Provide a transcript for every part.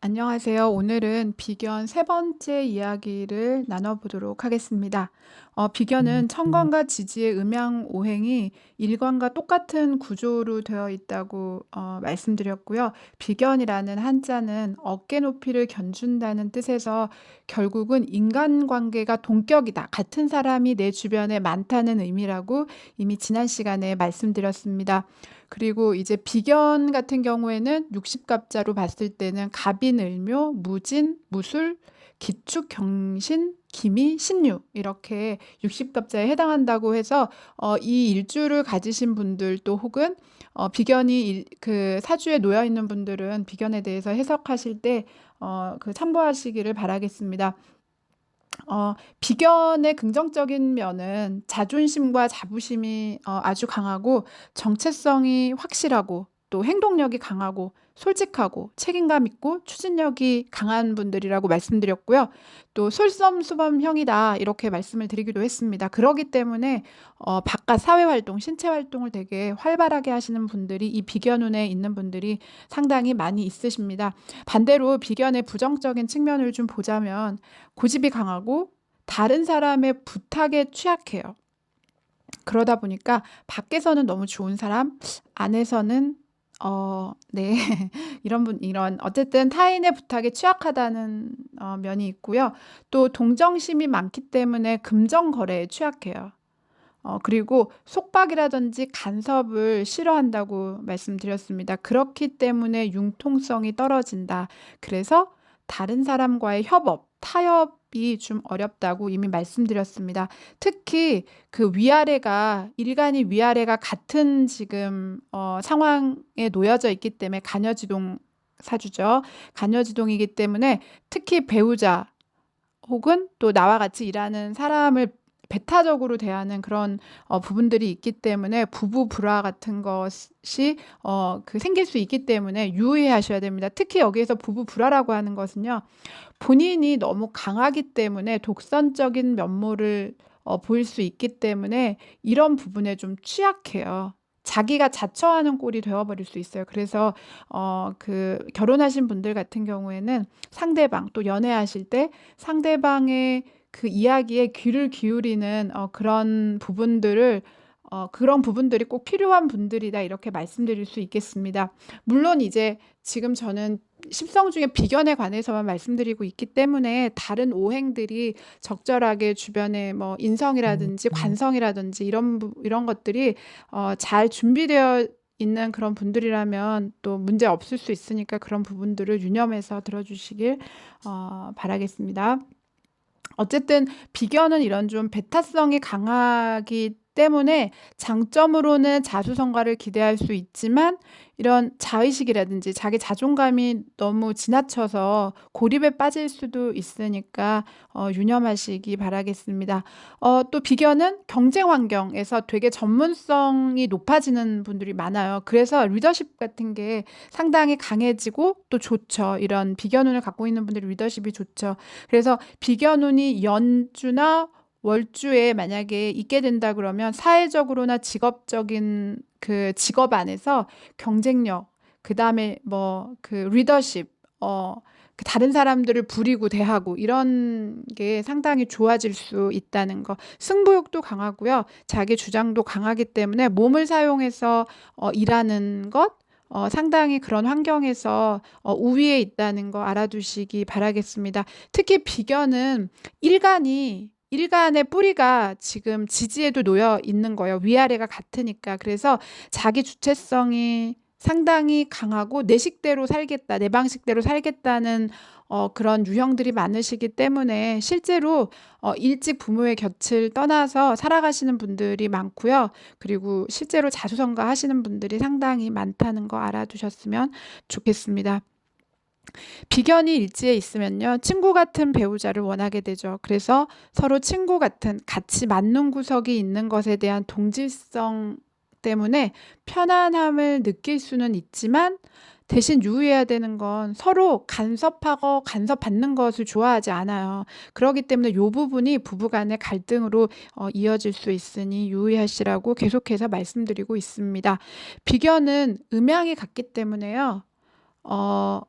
안녕하세요. 오늘은 비견 세 번째 이야기를 나눠보도록 하겠습니다. 비견은 천간과 지지의 음양 오행이 일간과 똑같은 구조로 되어 있다고 말씀드렸고요. 비견이라는 한자는 어깨 높이를 견준다는 뜻에서 결국은 인간관계가 동격이다. 같은 사람이 내 주변에 많다는 의미라고 이미 지난 시간에 말씀드렸습니다. 그리고 이제 비견 같은 경우에는 60갑자로 봤을 때는 갑인을묘, 무진, 무술, 기축, 경신, 기미, 신유 이렇게 60갑자에 해당한다고 해서 이 일주를 가지신 분들 또 혹은 비견이 그 사주에 놓여 있는 분들은 비견에 대해서 해석하실 때 그 참고하시기를 바라겠습니다. 비견의 긍정적인 면은 자존심과 자부심이 아주 강하고 정체성이 확실하고 또 행동력이 강하고 솔직하고 책임감 있고 추진력이 강한 분들이라고 말씀드렸고요. 또 솔선수범형이다 이렇게 말씀을 드리기도 했습니다. 그러기 때문에 바깥 사회활동, 신체활동을 되게 활발하게 하시는 분들이 이 비견운에 있는 분들이 상당히 많이 있으십니다. 반대로 비견의 부정적인 측면을 좀 보자면 고집이 강하고 다른 사람의 부탁에 취약해요. 그러다 보니까 밖에서는 너무 좋은 사람, 안에서는 네. 이런 어쨌든 타인의 부탁에 취약하다는 면이 있고요. 또 동정심이 많기 때문에 금전 거래에 취약해요. 그리고 속박이라든지 간섭을 싫어한다고 말씀드렸습니다. 그렇기 때문에 융통성이 떨어진다. 그래서 다른 사람과의 협업, 타협이 좀 어렵다고 이미 말씀드렸습니다. 특히 그 위아래가 일간이 위아래가 같은 지금 상황에 놓여져 있기 때문에 간여지동 사주죠. 간여지동이기 때문에 특히 배우자 혹은 또 나와 같이 일하는 사람을 배타적으로 대하는 그런 부분들이 있기 때문에 부부 불화 같은 것이 생길 수 있기 때문에 유의하셔야 됩니다. 특히 여기에서 부부 불화라고 하는 것은요. 본인이 너무 강하기 때문에 독선적인 면모를 보일 수 있기 때문에 이런 부분에 좀 취약해요. 자기가 자처하는 꼴이 되어버릴 수 있어요. 그래서 그 결혼하신 분들 같은 경우에는 상대방 또 연애하실 때 상대방의 그 이야기에 귀를 기울이는 그런 부분들이 꼭 필요한 분들이다 이렇게 말씀드릴 수 있겠습니다. 물론 이제 지금 저는 십성 중에 비견에 관해서만 말씀드리고 있기 때문에 다른 오행들이 적절하게 주변에 뭐 인성이라든지 관성이라든지 이런 것들이 잘 준비되어 있는 그런 분들이라면 또 문제 없을 수 있으니까 그런 부분들을 유념해서 들어주시길 바라겠습니다. 어쨌든 비견은 이런 좀 배타성이 강하기 때문에 장점으로는 자수성가를 기대할 수 있지만 이런 자의식이라든지 자기 자존감이 너무 지나쳐서 고립에 빠질 수도 있으니까 유념하시기 바라겠습니다. 또 비견은 경쟁 환경에서 되게 전문성이 높아지는 분들이 많아요. 그래서 리더십 같은 게 상당히 강해지고 또 좋죠. 이런 비견운을 갖고 있는 분들이 리더십이 좋죠. 그래서 비견운이 연주나 월주에 만약에 있게 된다 그러면 사회적으로나 직업적인 그 직업 안에서 경쟁력, 그다음에 뭐 그 리더십, 그 다른 사람들을 부리고 대하고 이런 게 상당히 좋아질 수 있다는 거. 승부욕도 강하고요. 자기 주장도 강하기 때문에 몸을 사용해서 일하는 것, 상당히 그런 환경에서 우위에 있다는 거 알아두시기 바라겠습니다. 특히 비견은 일간의 뿌리가 지금 지지에도 놓여 있는 거예요. 위아래가 같으니까. 그래서 자기 주체성이 상당히 강하고 내 식대로 살겠다, 내 방식대로 살겠다는 그런 유형들이 많으시기 때문에 실제로 일찍 부모의 곁을 떠나서 살아가시는 분들이 많고요. 그리고 실제로 자수성가 하시는 분들이 상당히 많다는 거 알아두셨으면 좋겠습니다. 비견이 일지에 있으면요. 친구 같은 배우자를 원하게 되죠. 그래서 서로 친구 같은 같이 맞는 구석이 있는 것에 대한 동질성 때문에 편안함을 느낄 수는 있지만 대신 유의해야 되는 건 서로 간섭하고 간섭받는 것을 좋아하지 않아요. 그렇기 때문에 이 부분이 부부간의 갈등으로 이어질 수 있으니 유의하시라고 계속해서 말씀드리고 있습니다. 비견은 음양이 같기 때문에요. 어,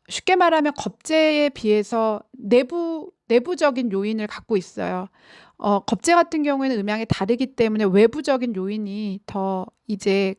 쉽게 말하면 겁재에 비해서 내부적인 요인을 갖고 있어요. 겁재 같은 경우에는 음양이 다르기 때문에 외부적인 요인이 더 이제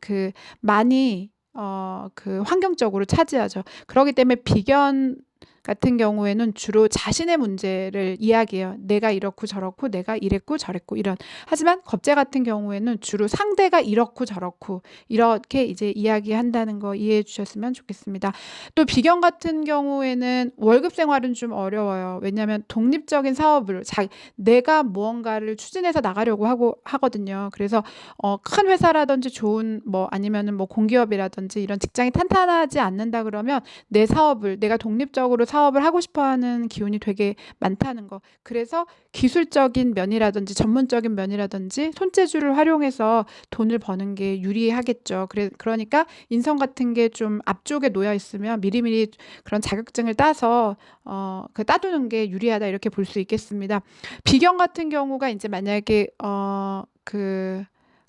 많이 환경적으로 차지하죠. 그렇기 때문에 비견 같은 경우에는 주로 자신의 문제를 이야기해요. 내가 이렇고 저렇고 내가 이랬고 저랬고 이런. 하지만 겁재 같은 경우에는 주로 상대가 이렇고 저렇고 이렇게 이제 이야기한다는 거 이해해 주셨으면 좋겠습니다. 또 비견 같은 경우에는 월급 생활은 좀 어려워요. 왜냐하면 독립적인 사업을 내가 무언가를 추진해서 나가려고 하거든요. 그래서 큰 회사라든지 좋은 아니면은 공기업이라든지 이런 직장이 탄탄하지 않는다 그러면 내 사업을 내가 독립적으로 사업을 하고 싶어하는 기운이 되게 많다는 거. 그래서 기술적인 면이라든지 전문적인 면이라든지 손재주를 활용해서 돈을 버는 게 유리하겠죠. 그러니까 인성 같은 게 좀 앞쪽에 놓여 있으면 미리미리 그런 자격증을 따서 따두는 게 유리하다 이렇게 볼 수 있겠습니다. 비경 같은 경우가 이제 만약에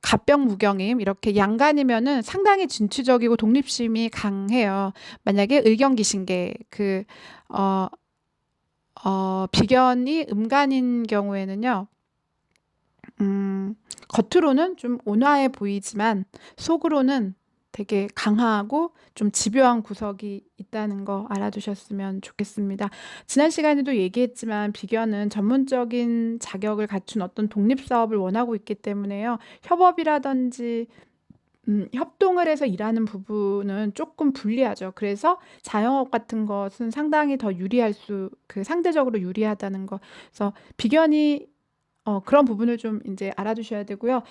갑병 무경임 이렇게 양간이면은 상당히 진취적이고 독립심이 강해요. 만약에 의경기신계 비견이 음간인 경우에는요. 겉으로는 좀 온화해 보이지만 속으로는 되게 강하고 좀 집요한 구석이 있다는 거 알아두셨으면 좋겠습니다. 지난 시간에도 얘기했지만 비견은 전문적인 자격을 갖춘 어떤 독립사업을 원하고 있기 때문에요. 협업이라든지 협동을 해서 일하는 부분은 조금 불리하죠. 그래서 자영업 같은 것은 상당히 더 상대적으로 유리하다는 거. 그래서 비견이 그런 부분을 좀 이제 알아두셔야 되고요.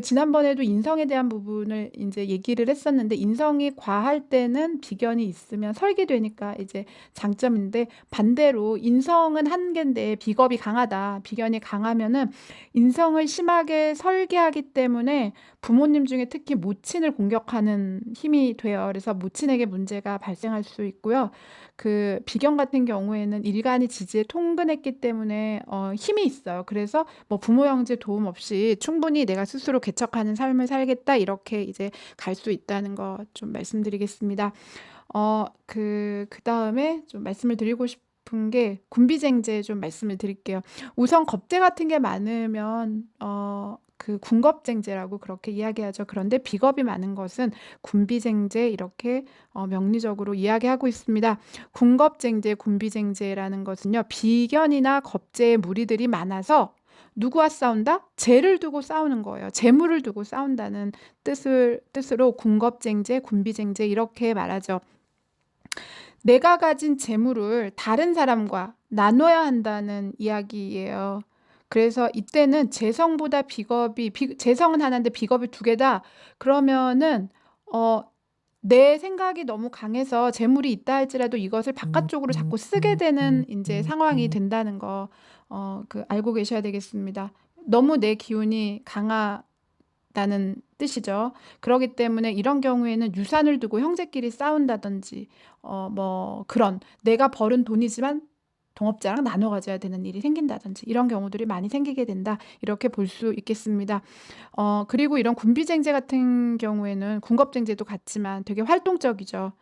지난번에도 인성에 대한 부분을 이제 얘기를 했었는데 인성이 과할 때는 비견이 있으면 설계되니까 이제 장점인데 반대로 인성은 한계인데 비겁이 강하다. 비견이 강하면은 인성을 심하게 설계하기 때문에 부모님 중에 특히 모친을 공격하는 힘이 돼요. 그래서 모친에게 문제가 발생할 수 있고요. 비견 같은 경우에는 일간이 지지에 통근했기 때문에 힘이 있어요. 그래서 부모 형제 도움 없이 충분히 내가 스스로 개척하는 삶을 살겠다 이렇게 이제 갈 수 있다는 거 좀 말씀드리겠습니다. 그다음에 좀 말씀을 드리고 싶은 게 군비쟁제 좀 말씀을 드릴게요. 우선 겁재 같은 게 많으면 군겁쟁제라고 그렇게 이야기하죠. 그런데 비겁이 많은 것은 군비쟁제 이렇게 명리적으로 이야기하고 있습니다. 군겁쟁제, 군비쟁제라는 것은요. 비견이나 겁재의 무리들이 많아서 누구와 싸운다? 재를 두고 싸우는 거예요. 재물을 두고 싸운다는 뜻으로 군겁쟁제, 군비쟁제 이렇게 말하죠. 내가 가진 재물을 다른 사람과 나눠야 한다는 이야기예요. 그래서 이때는 재성보다 재성은 하나인데 비겁이 두 개다. 그러면은 내 생각이 너무 강해서 재물이 있다 할지라도 이것을 바깥쪽으로 자꾸 쓰게 되는 이제 상황이 된다는 거 알고 계셔야 되겠습니다. 너무 내 기운이 강하다는 뜻이죠. 그렇기 때문에 이런 경우에는 유산을 두고 형제끼리 싸운다든지 그런 내가 벌은 돈이지만 동업자랑 나눠 가져야 되는 일이 생긴다든지 이런 경우들이 많이 생기게 된다. 이렇게 볼 수 있겠습니다. 그리고 이런 군비쟁제 같은 경우에는 군겁쟁제도 같지만 되게 활동적이죠.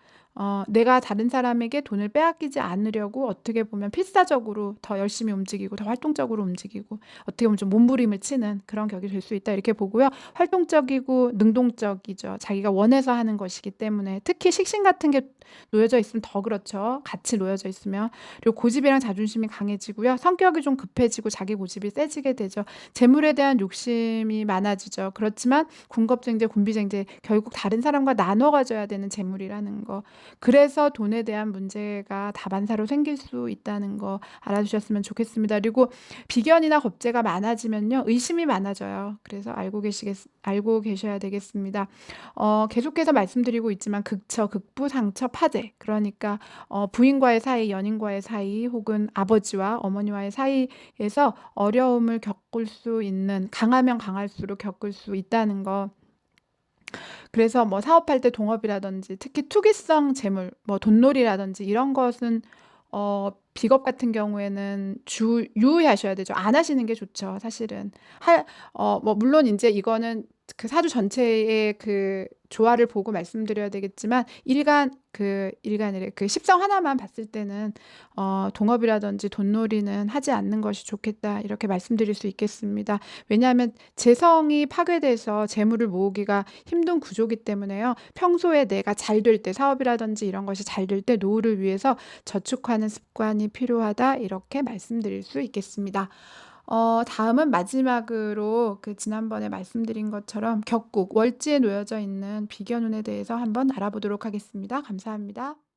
내가 다른 사람에게 돈을 빼앗기지 않으려고 어떻게 보면 필사적으로 더 열심히 움직이고 더 활동적으로 움직이고 어떻게 보면 좀 몸부림을 치는 그런 격이 될 수 있다 이렇게 보고요. 활동적이고 능동적이죠. 자기가 원해서 하는 것이기 때문에 특히 식신 같은 게 놓여져 있으면 더 그렇죠. 같이 놓여져 있으면. 그리고 고집이랑 자존심이 강해지고요. 성격이 좀 급해지고 자기 고집이 세지게 되죠. 재물에 대한 욕심이 많아지죠. 그렇지만 군겁쟁제, 군비쟁제 결국 다른 사람과 나눠 가져야 되는 재물이라는 거. 그래서 돈에 대한 문제가 다반사로 생길 수 있다는 거 알아주셨으면 좋겠습니다. 그리고 비견이나 겁재가 많아지면요. 의심이 많아져요. 그래서 알고 계셔야 되겠습니다. 계속해서 말씀드리고 있지만 극처, 극부, 상처, 파재. 그러니까 부인과의 사이, 연인과의 사이 혹은 아버지와 어머니와의 사이에서 어려움을 겪을 수 있는 강하면 강할수록 겪을 수 있다는 거. 그래서 사업할 때 동업이라든지 특히 투기성 재물, 돈놀이라든지 이런 것은 비겁 같은 경우에는 유의하셔야 되죠. 안 하시는 게 좋죠, 사실은. 물론 이제 이거는 사주 전체의 조화를 보고 말씀드려야 되겠지만 일간이래 그 십성 하나만 봤을 때는 동업이라든지 돈놀이는 하지 않는 것이 좋겠다 이렇게 말씀드릴 수 있겠습니다. 왜냐하면 재성이 파괴돼서 재물을 모으기가 힘든 구조기 때문에요. 평소에 내가 잘 될 때 사업이라든지 이런 것이 잘 될 때 노후를 위해서 저축하는 습관이 필요하다 이렇게 말씀드릴 수 있겠습니다. 다음은 마지막으로 그 지난번에 말씀드린 것처럼 격국, 월지에 놓여져 있는 비견운에 대해서 한번 알아보도록 하겠습니다. 감사합니다.